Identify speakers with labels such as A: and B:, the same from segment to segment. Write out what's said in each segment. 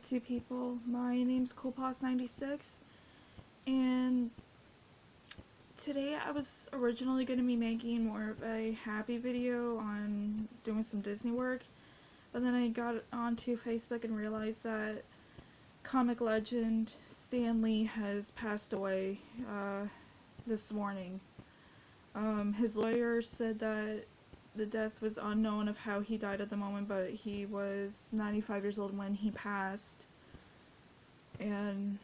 A: to people. My name's CoolPos96, and today I was originally going to be making more of a happy video on doing some Disney work, but then I got onto Facebook and realized that comic legend Stan Lee has passed away this morning. His lawyer said that the death was unknown of how he died at the moment, but he was 95 years old when he passed. And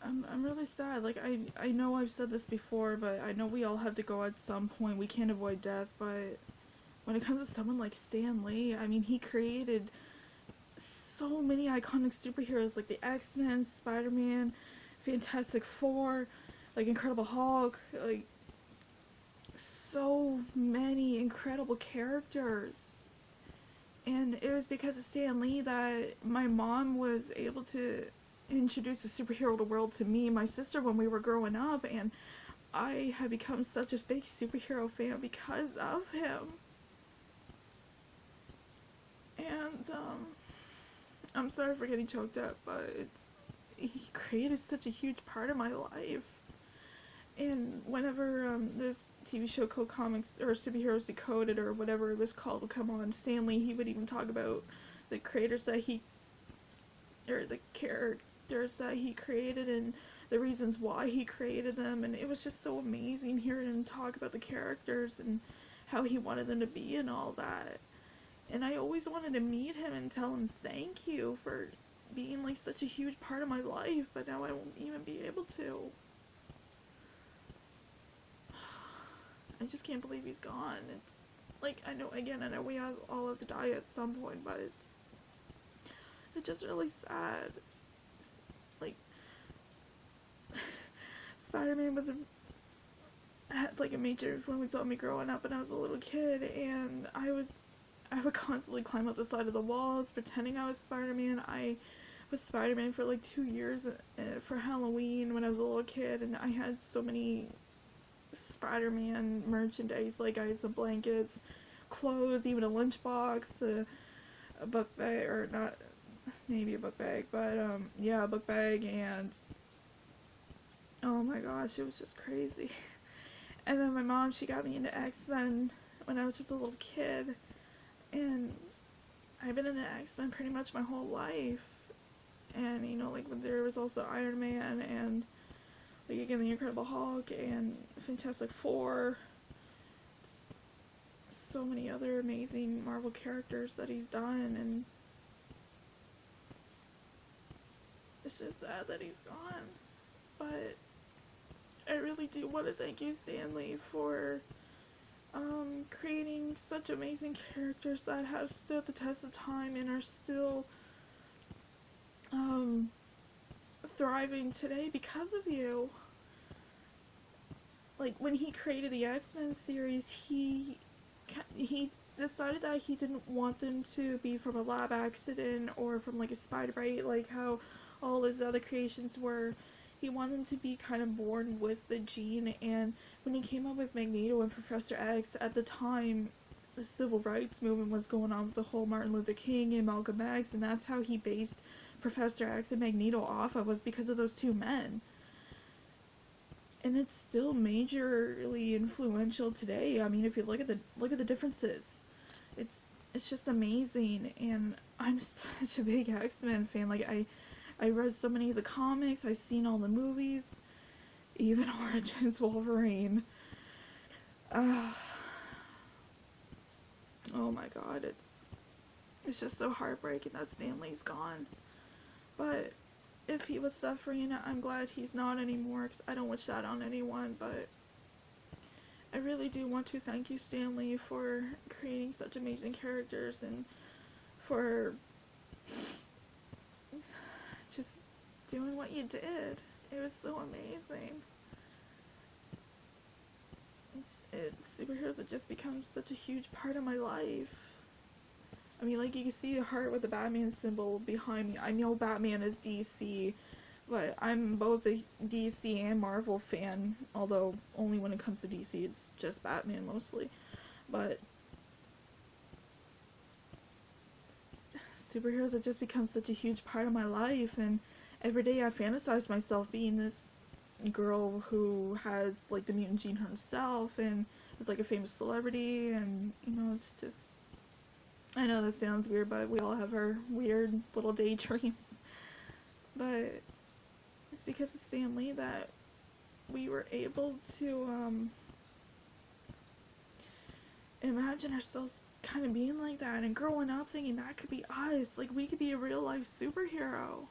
A: I'm really sad. Like, I know I've said this before, but I know we all have to go at some point. We can't avoid death, but when it comes to someone like Stan Lee, I mean, he created so many iconic superheroes like the X-Men, Spider-Man, Fantastic Four, like Incredible Hulk, like so many incredible characters. And it was because of Stan Lee that my mom was able to introduce the superhero world to me and my sister when we were growing up, and I have become such a big superhero fan because of him. And I'm sorry for getting choked up, but he created such a huge part of my life. And whenever this TV show called Comics or Superheroes Decoded or whatever it was called would come on, Stan Lee, he would even talk about the creators that the characters that he created and the reasons why he created them, and it was just so amazing hearing him talk about the characters and how he wanted them to be and all that. And I always wanted to meet him and tell him thank you for being like such a huge part of my life, but now I won't even be able to. I just can't believe he's gone. It's like, I know we all have to die at some point, but it's just really sad. Like, Spider-Man had like a major influence on me growing up when I was a little kid, and I would constantly climb up the side of the walls pretending I was Spider-Man. I was Spider-Man for like 2 years for Halloween when I was a little kid, and I had so many Spider-Man merchandise, like I had some blankets, clothes, even a lunchbox, a book bag, or not, maybe a book bag, but yeah, a book bag, and oh my gosh, it was just crazy. And then my mom, she got me into X-Men when I was just a little kid, and I've been into X-Men pretty much my whole life. And you know, like when there was also Iron Man and like again the Incredible Hulk and Fantastic Four, so many other amazing Marvel characters that he's done, and it's just sad that he's gone. But I really do want to thank you, Stan Lee, for creating such amazing characters that have stood the test of time and are still thriving today because of you. Like, when he created the X-Men series, he decided that he didn't want them to be from a lab accident or from like a spider bite, like how all his other creations were. He wanted them to be kind of born with the gene, and when he came up with Magneto and Professor X, at the time the civil rights movement was going on with the whole Martin Luther King and Malcolm X, and that's how he based Professor X and Magneto off of, was because of those two men. And it's still majorly influential today. I mean, if you look at the differences, it's just amazing. And I'm such a big X-Men fan. Like, I read so many of the comics, I've seen all the movies, even Origins Wolverine. Oh my god, it's just so heartbreaking that Stan Lee's gone. But if he was suffering, I'm glad he's not anymore, because I don't wish that on anyone. But I really do want to thank you, Stan Lee, for creating such amazing characters and for just doing what you did. It was so amazing. Superheroes have just become such a huge part of my life. I mean, like, you can see the heart with the Batman symbol behind me. I know Batman is DC, but I'm both a DC and Marvel fan, although only when it comes to DC it's just Batman mostly. But superheroes have just become such a huge part of my life, and every day I fantasize myself being this girl who has like the mutant gene herself and is like a famous celebrity, and you know, it's just, I know this sounds weird, but we all have our weird little daydreams. But it's because of Stan Lee that we were able to imagine ourselves kind of being like that and growing up thinking that could be us, like we could be a real life superhero.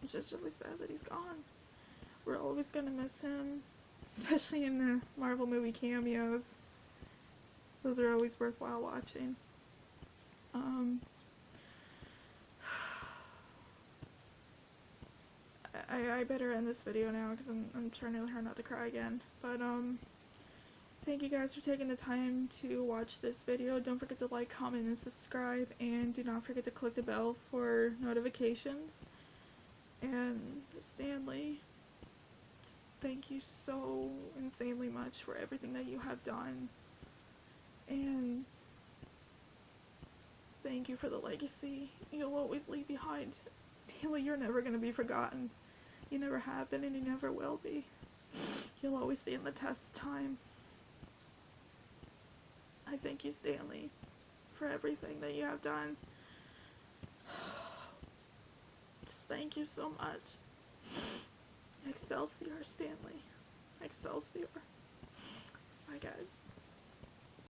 A: It's just really sad that he's gone. We're always gonna miss him, especially in the Marvel movie cameos. Those are always worthwhile watching. I better end this video now because I'm trying really hard not to cry again. But thank you guys for taking the time to watch this video. Don't forget to like, comment, and subscribe, and do not forget to click the bell for notifications. And Stan Lee, just thank you so insanely much for everything that you have done. And thank you for the legacy you'll always leave behind. Stan Lee, you're never going to be forgotten. You never have been, and you never will be. You'll always stand the test of time. I thank you, Stan Lee, for everything that you have done. Just thank you so much. Excelsior Stan Lee. Excelsior. Bye, guys.